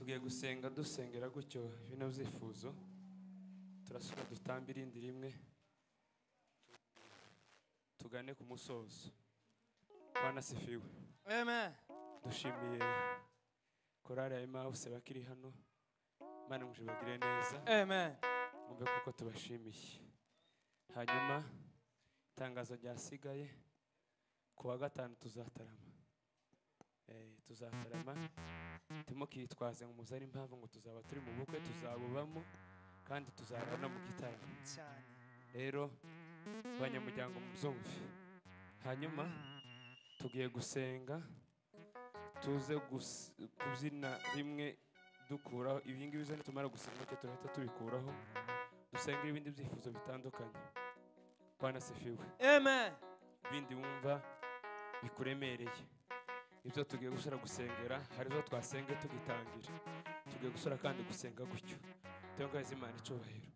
tugiye gusenga dusengera gutyo bino byifuzo turasubira dutambira irindi rimwe tugane ku musozo. Bwana sifiwe. Amen. Dushimiye korari ya Emmaus bakiri hano. Mana mujibagire neza. Amen. Mumbe kuko tubashimiye. Hanyuma itangazo ryasigaye ku wa gatanu tuzatarama. Tuzatarama timukitwaze ngo muzari impamvu ngo tuzaba turi mu bukwe, tuzabubamo kandi tuzarana mu gitaramo cyane. Rero abanyamuryango muzumve. Hanyuma tugiye gusenga tuze kuzina rimwe dukuraho ibingi bizane tumara gusenga cyo turahita tubikuraho dusenga ibindi byifuzo bitandukanye. Bwana sifiwe. Amen. Bindi wumva bikuremereye ibyo tugiye gusura gusengera hari zo twasenge tugitangira tugiye gusura kandi gusenga gutyo tenga Imana icubahiro.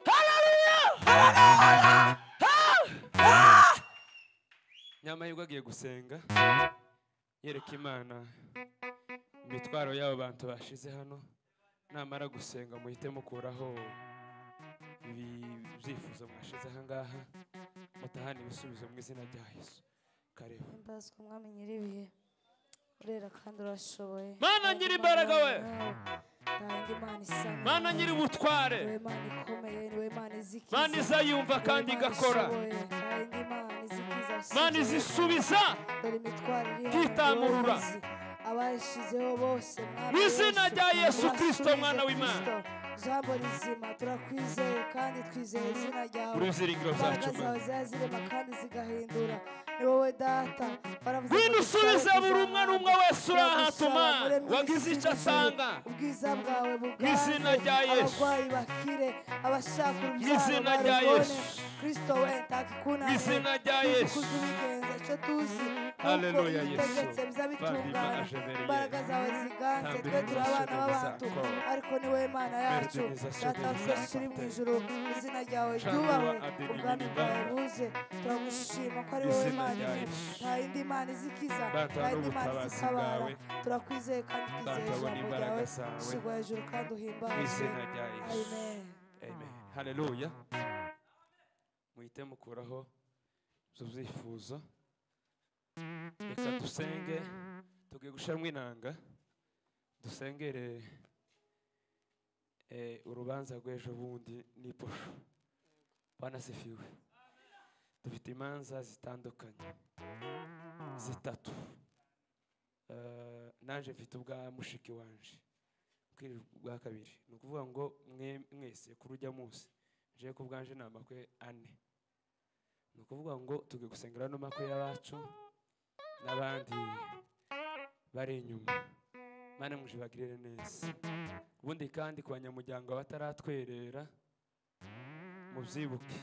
Haleluya. Nyama yuko agiye gusenga yereka Imana imitwaro y'abo bantu bashize hano, namara gusenga muhite mukuraho ibyifuzo mwashize aha ngaha mutahana ibisubizo mu izina rya Yesu. Karibu. Imbazwa mwami nyiribihe urera kandi urashoboye. Mana nyiri imbaraga we, ntange Imana isana, Mana nyiri ubutware, niwe Mana ikomeye, niwe Mana izikiza, Mana izayumva kandi igakora, ntange Imana izikiza, Mana izisubiza dore imitwaro iri titamurura abashizeho bose mu izina rya Yesu Kristo mwana w'Imana. Jambo rizima turakwizeye kandi twizeye izina ryawe. Uruziringiro zacu zawe zazirema kandi zigahindura. Ni wowe data winusubize buri umwe n'umwe wese urahatuma wagize icyo asanga ubwiza bwawe mu izina rya Yesu, abarwayi bakire, abashaka mu izina rya Yesu, Kristo we ntakikuna mu izina rya Yesu. kuzubigenza icyo tuzi. Haleluya Yesu. Tegetse biza bitungana, imbaraga zawe ziganze, twe turi abana b'abantu ariko ni wowe Mana yacu. Data twese uri mu ijuru, izina ryawe ryubahwe, ubwami bwawe buze. Turagushima ko ari wowe Mana imwe, nta yindi Mana izikiza, nta yindi Mana izitabara. Turakwizeye kandi twizeye ijambo ryawe, shigwa hejuru kandi mu uhimbaze. izina rya Yesu. Amen. Amen. Haleluya. Muhite mukuraho ibyo byifuzo. Reka dusenge tugiye gushyiramo inanga dusengere urubanza rw'ejo bundi n'iposho. Bwana sifiwe. Dufite imanza zitandukanye zitatu. Naje mfite ubwa mushiki wanje bwa kabiri, ni ukuvuga ngo mwese kuri ujya munsi nje ku bwanje ni amakwe 4. Ni ukuvuga ngo tugiye gusengera no makwe y'abacu n'abandi bari inyuma. Mana mujibagirire neza. Ubundi kandi ku banyamuryango bataratwerera mubyibuke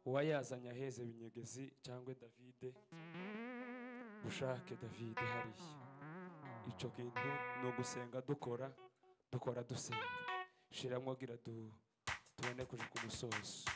uwayazanye aheze Binyegezi cyangwa Davide, ushake Davide hariya. Icyo kintu no gusenga dukora dusenga. Shiramwo gira tubone kuje ku musozo.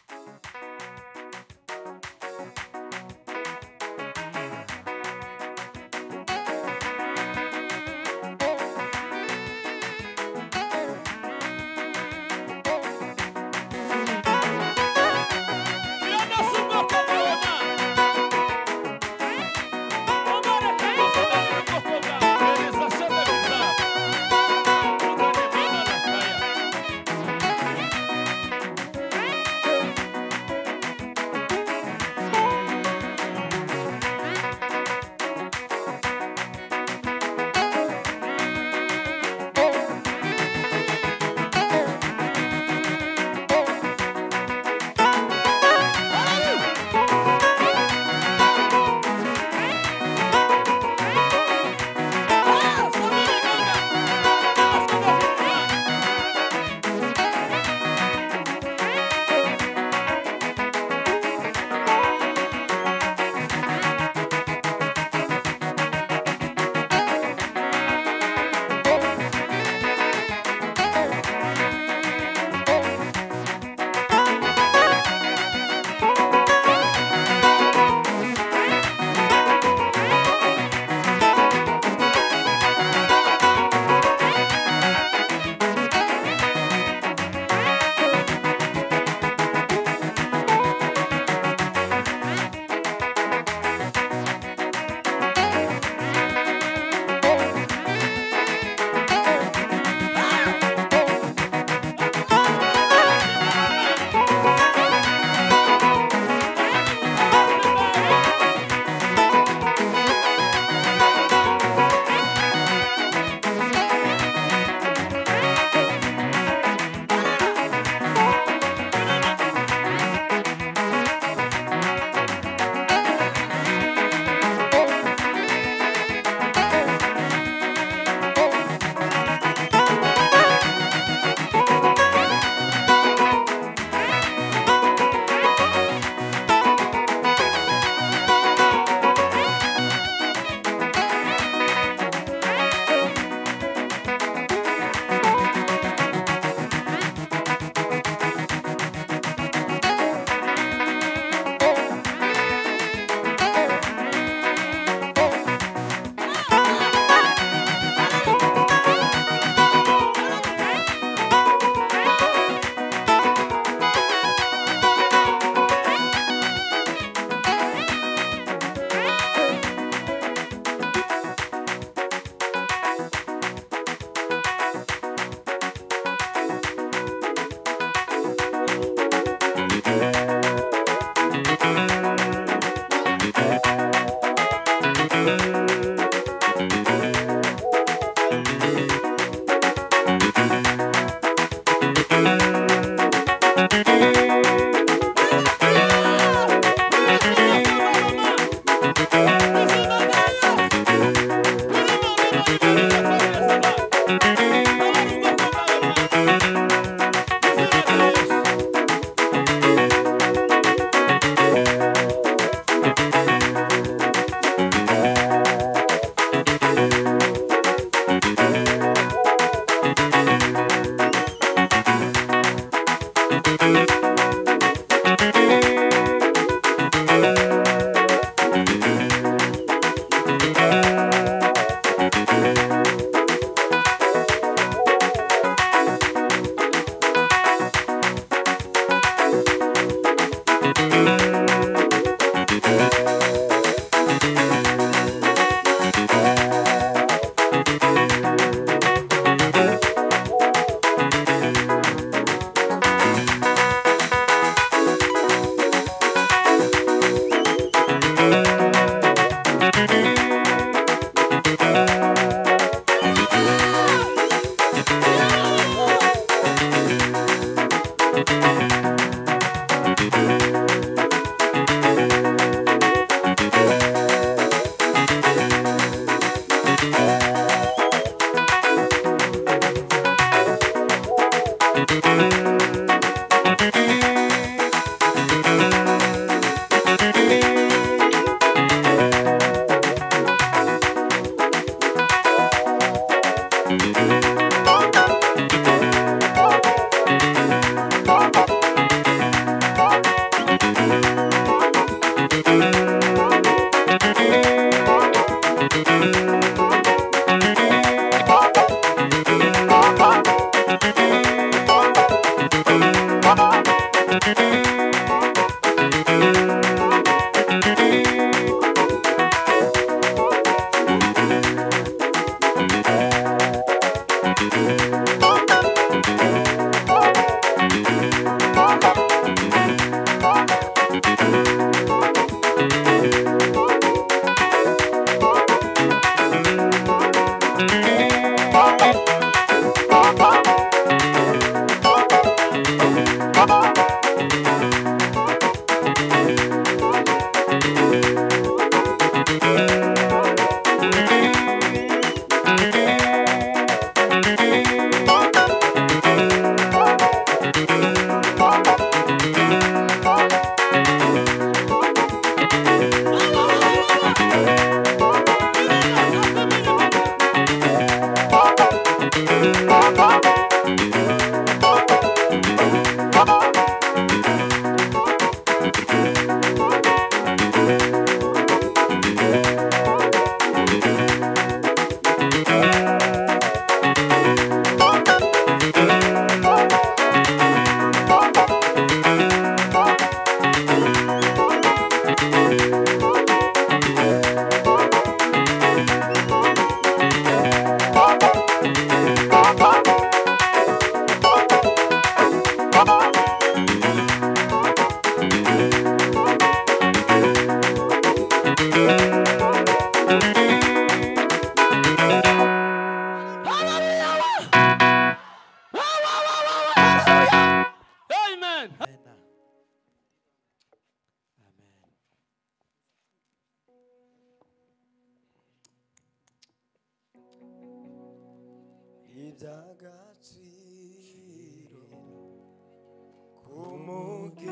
iby'agaciro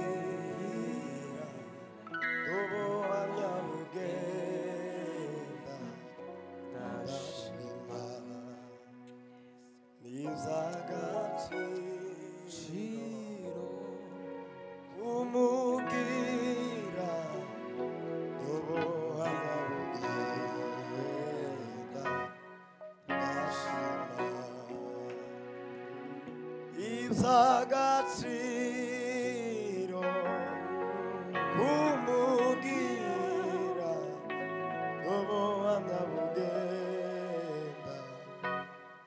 kumubwira ubuhamya bugenda ndashima n'iby'agaciro kumubwira ubuhamya bugenda iby'agaciro kumubwira ubuhamya bugenda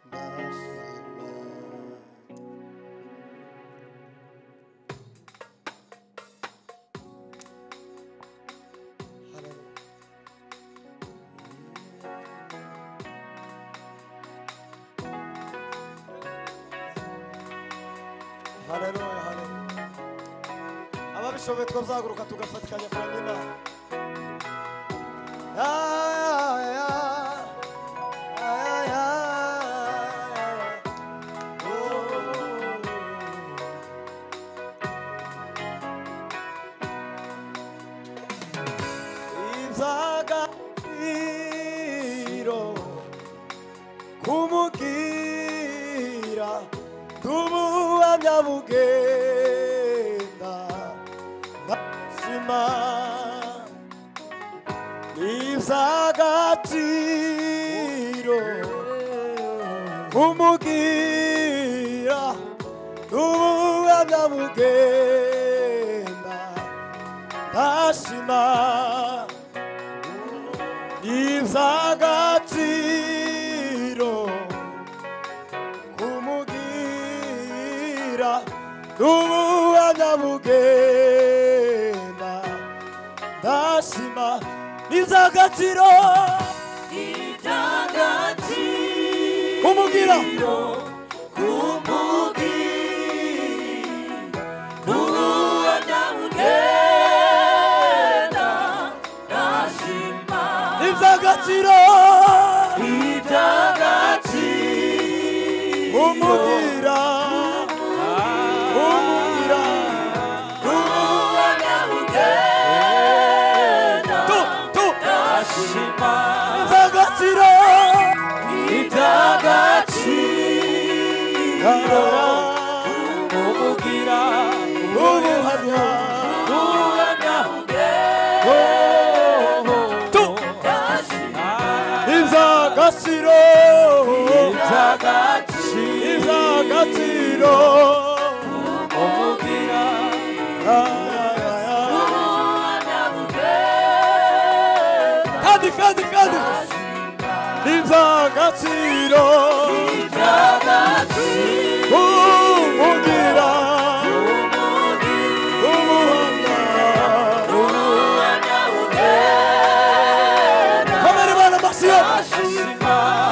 ndashima Haleluya, haleluya. Ababishoboye twazaguruka tugafatikanya kuramya Imana. Iby'agaciro kumubwira ubuhamya bugenda ndashima iby'agaciro kumubwira ubuhamya bugenda ndashima iby'agaciro kumubwira ubuhamya bugenda ndashima iby'agaciro kumubwira ubuhamya bugenda ndashima iby'agaciro kumubwira ubuhamya bugenda ndashima iby'agaciro iby'agaciro inzagaciro umugira kandi inzagaciro umugira komera imana amasiyo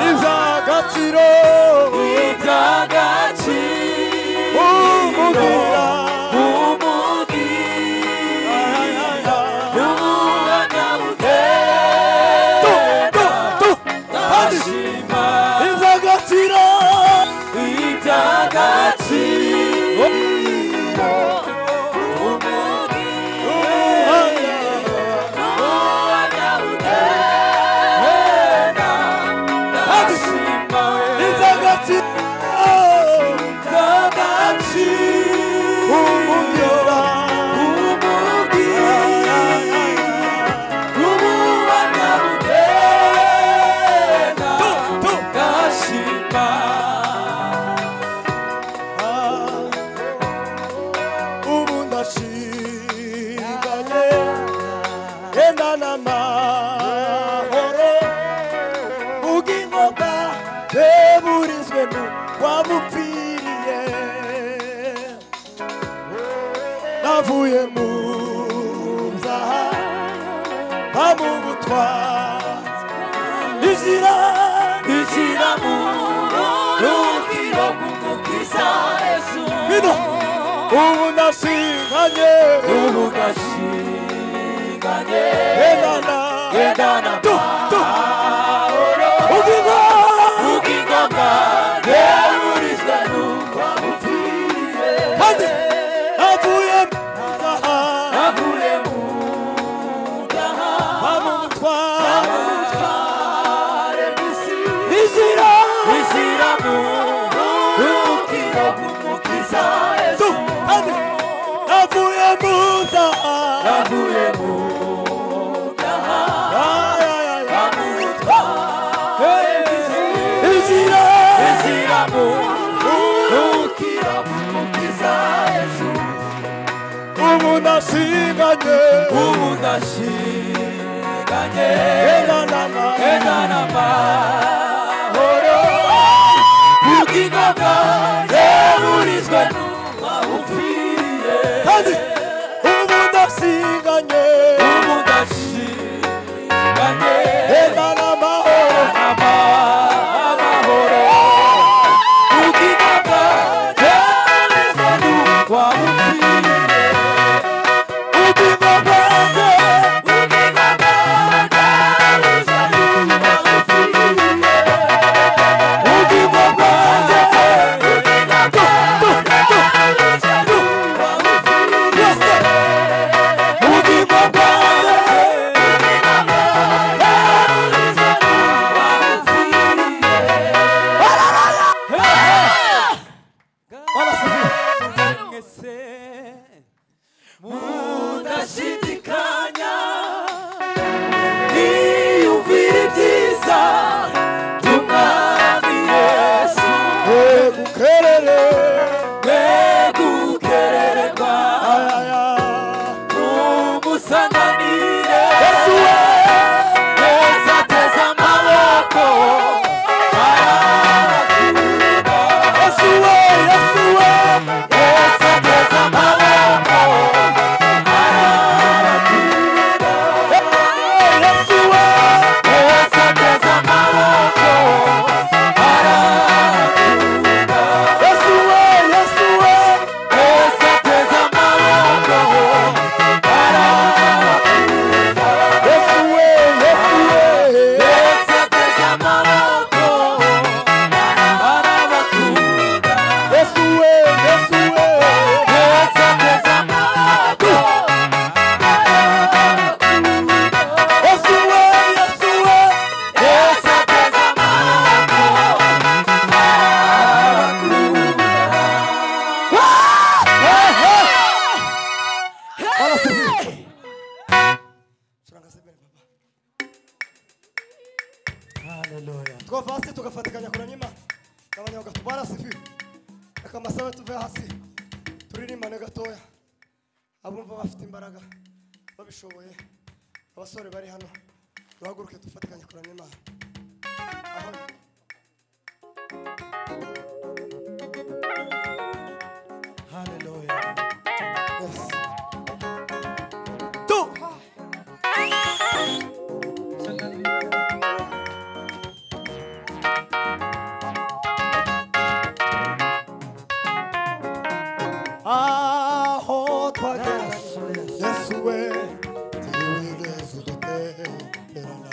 inzagaciro umugira inzagaciro navuye mu byaha bamubutwa izira mu rukiro rw'umukiza Yesu bino ubu ndashinganye gendana ubugingo bwanjye burizwe n'uko bupfiriye kandi navuye mu byaha bamutware bw'isi izira mu rukiro rw'umukiza Yesu kandi navuye mu byaha izira mu rukiro rw'umukiza Yesu ubu ndashinganye endana amahoro ubugingo bwanjye burizwe n'uko bupfiriye kandi ubu ndashinganye endana amahoro ubugingo bwanjye burizwe n'uko bupfiriye ubugingo bwanjye ubugingo bwanjye ubugingo bwanjye mudashidikanya niyumvire ibyiza by'umwami Yesu gukererwa umusanganire Yesu ateze amaboko arabakurura Yesu ateze amaboko twavasi tugafatikanya kuramya Imana kabanya gatubara sifi reka masabe tuve hasi turirimbane gatoya abumva bafite imbaraga babishoboye abasore bari hano duhaguruke dufatikanye kuramya Imana aho haleluya yes tu aho twagera Yesu we tiwigeze udutererana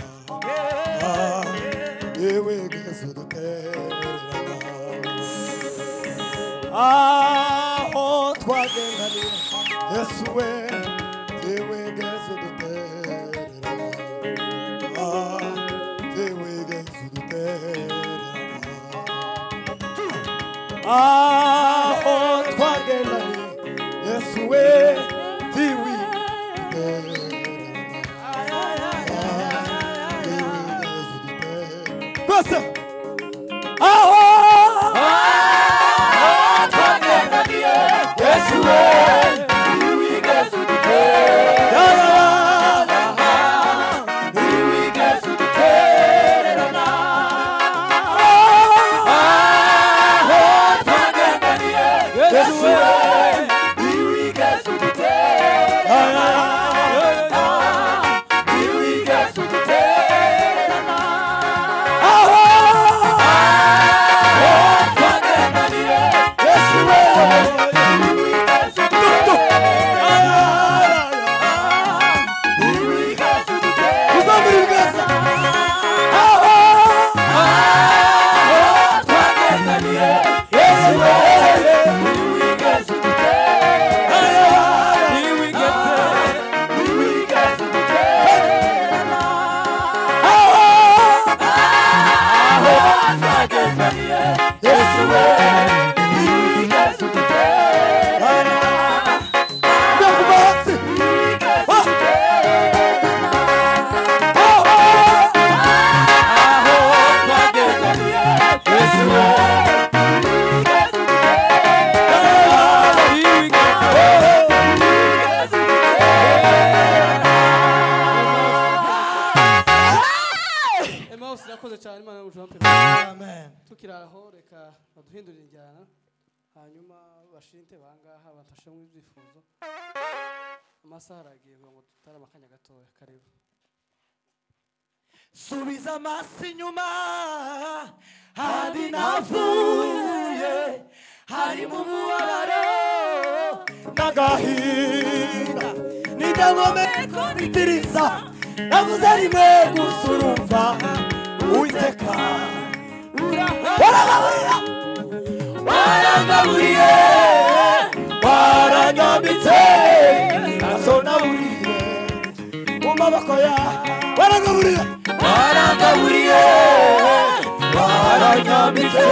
tiwigeze udutererana aho twagendaniye Yesu we tiwigeze udutererana tiwigeze udutererana aho twagendaniye Yesu we Amen. Tukiraho reka baduhindurire injyana hanyuma bashinte bangaha bafashe mu byifuzo amasaha aragiye ngo tutare amakanya gatoya karibu Subiza amaso inyuma hadi navuye hari mu mubabaro n'agahinda n'idangomeko bitiriza navuze rimwe gusurumva Uwiteka warangaburiye waranyambitse nazo naburiye mu maboko ya warangaburiye waranyambitse